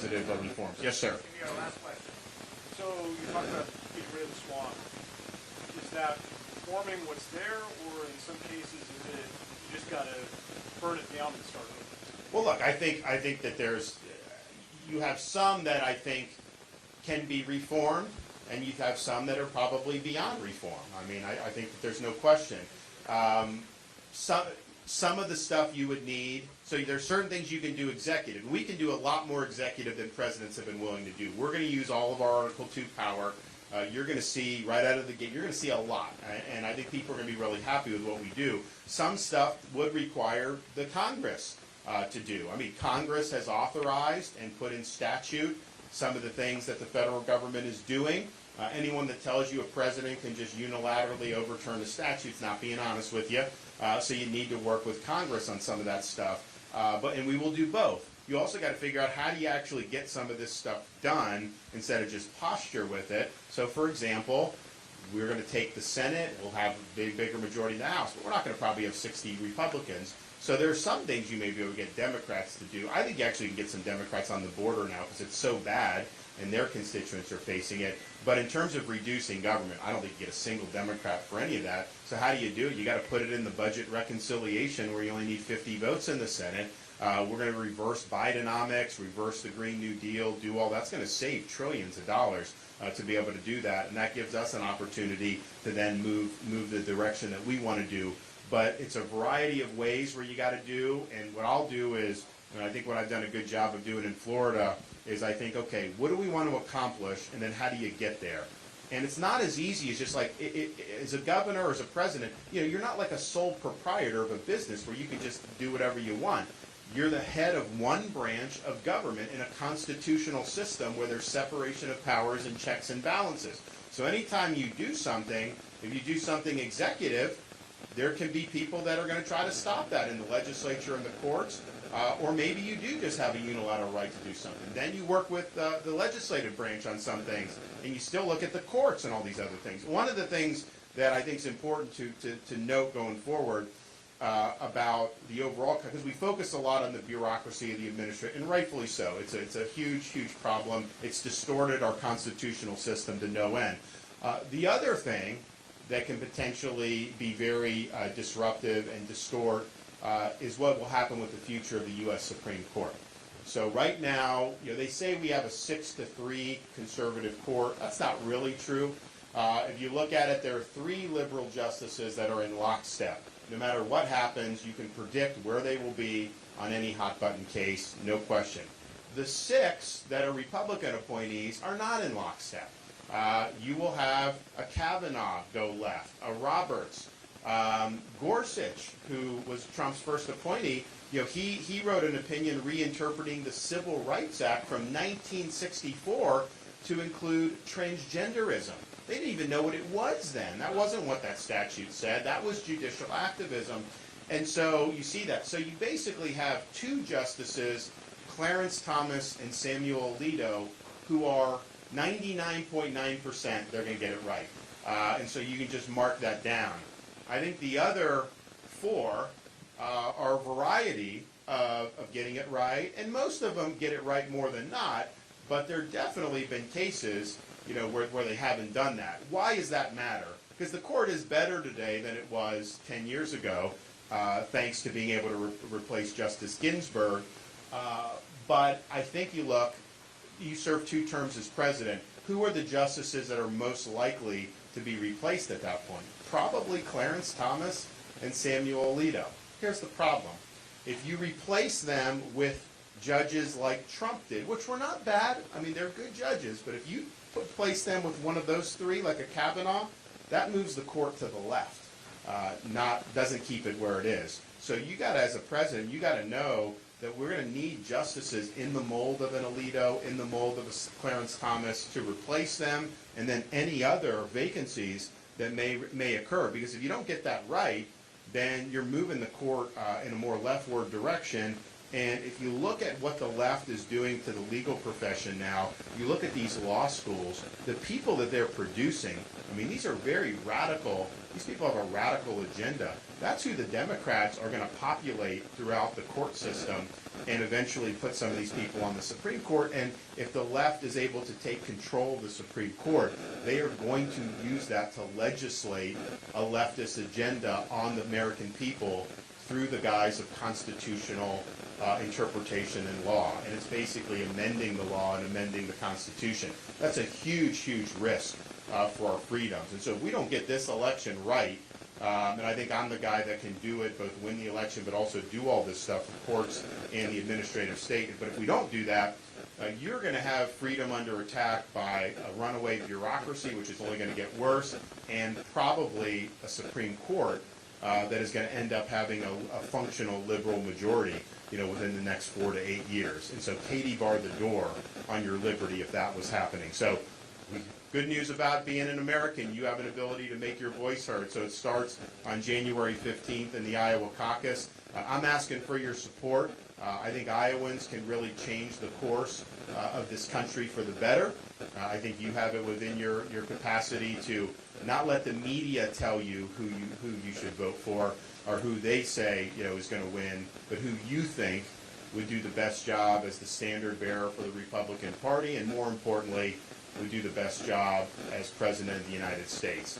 positive reforms. Yes, sir. Maybe our last question. So you talked about getting rid of the swamp. Is that reforming what's there, or in some cases is it you just got to burn it down and start over? Well, look, I think that you have some that I think can be reformed, and you have some that are probably beyond reform. I mean, I think that there's no question. Some of the stuff you would need, so there's certain things you can do executive. We can do a lot more executive than presidents have been willing to do. We're going to use all of our Article 2 power. You're going to see right out of the gate, you're going to see a lot. And I think people are going to be really happy with what we do. Some stuff would require the Congress to do. I mean, Congress has authorized and put in statute some of the things that the federal government is doing. Anyone that tells you a president can just unilaterally overturn the statute's not being honest with you. So you need to work with Congress on some of that stuff. And we will do both. You also got to figure out how do you actually get some of this stuff done instead of just posture with it. So, for example, we're going to take the Senate. We'll have a bigger majority in the House, but we're not going to probably have 60 Republicans. So there are some things you may be able to get Democrats to do. I think you actually can get some Democrats on the border now because it's so bad and their constituents are facing it. But in terms of reducing government, I don't think you get a single Democrat for any of that. So how do you do it? You got to put it in the budget reconciliation where you only need 50 votes in the Senate. We're going to reverse Bidenomics, reverse the Green New Deal, do all that's going to save trillions of dollars to be able to do that. And that gives us an opportunity to then move the direction that we want to do. But it's a variety of ways where you got to do. And what I'll do is, and I think what I've done a good job of doing in Florida is I think, okay, what do we want to accomplish, and then how do you get there? And it's not as easy as just like, as a governor or as a president, you're not like a sole proprietor of a business where you can just do whatever you want. You're the head of one branch of government in a constitutional system where there's separation of powers and checks and balances. So anytime you do something, if you do something executive, there can be people that are going to try to stop that in the legislature and the courts. Or maybe you do just have a unilateral right to do something. Then you work with the legislative branch on some things, and you still look at the courts and all these other things. One of the things that I think is important to note going forward about the overall, because we focus a lot on the bureaucracy of the administration, and rightfully so. It's a huge, huge problem. It's distorted our constitutional system to no end. The other thing that can potentially be very disruptive and distort is what will happen with the future of the U.S. Supreme Court. So right now, they say we have a 6-3 conservative court. That's not really true. If you look at it, there are 3 liberal justices that are in lockstep. No matter what happens, you can predict where they will be on any hot-button case, no question. The 6 that are Republican appointees are not in lockstep. You will have a Kavanaugh go left, a Roberts, Gorsuch, who was Trump's first appointee. He wrote an opinion reinterpreting the Civil Rights Act from 1964 to include transgenderism. They didn't even know what it was then. That wasn't what that statute said. That was judicial activism. And so you see that. So you basically have 2 justices, Clarence Thomas and Samuel Alito, who are 99.9% they're going to get it right. And so you can just mark that down. I think the other 4 are a variety of getting it right, and most of them get it right more than not, but there have definitely been cases where they haven't done that. Why does that matter? Because the court is better today than it was 10 years ago, thanks to being able to replace Justice Ginsburg. But I think you serve 2 terms as president. Who are the justices that are most likely to be replaced at that point? Probably Clarence Thomas and Samuel Alito. Here's the problem. If you replace them with judges like Trump did, which were not bad, I mean, they're good judges, but if you place them with one of those 3, like a Kavanaugh, that moves the court to the left, doesn't keep it where it is. So you got to, as a president, you got to know that we're going to need justices in the mold of an Alito, in the mold of a Clarence Thomas to replace them, and then any other vacancies that may occur. Because if you don't get that right, then you're moving the court in a more leftward direction. And if you look at what the left is doing to the legal profession now, you look at these law schools, the people that they're producing, I mean, these are very radical. These people have a radical agenda. that's who the Democrats are going to populate throughout the court system and eventually put some of these people on the Supreme Court. And if the left is able to take control of the Supreme Court, they are going to use that to legislate a leftist agenda on the American people through the guise of constitutional interpretation and law. And it's basically amending the law and amending the Constitution. That's a huge, huge risk for our freedoms. And so if we don't get this election right, and I think I'm the guy that can do it, both win the election, but also do all this stuff, the courts and the administrative state. But if we don't do that, you're going to have freedom under attack by a runaway bureaucracy, which is only going to get worse, and probably a Supreme Court that is going to end up having a functional liberal majority, within the next 4 to 8 years. And so Katie barred the door on your liberty if that was happening. So good news about being an American, you have an ability to make your voice heard. So it starts on January 15th in the Iowa caucus. I'm asking for your support. I think Iowans can really change the course of this country for the better. I think you have it within your capacity to not let the media tell you who you should vote for or who they say is going to win, but who you think would do the best job as the standard bearer for the Republican Party, and more importantly, would do the best job as President of the United States.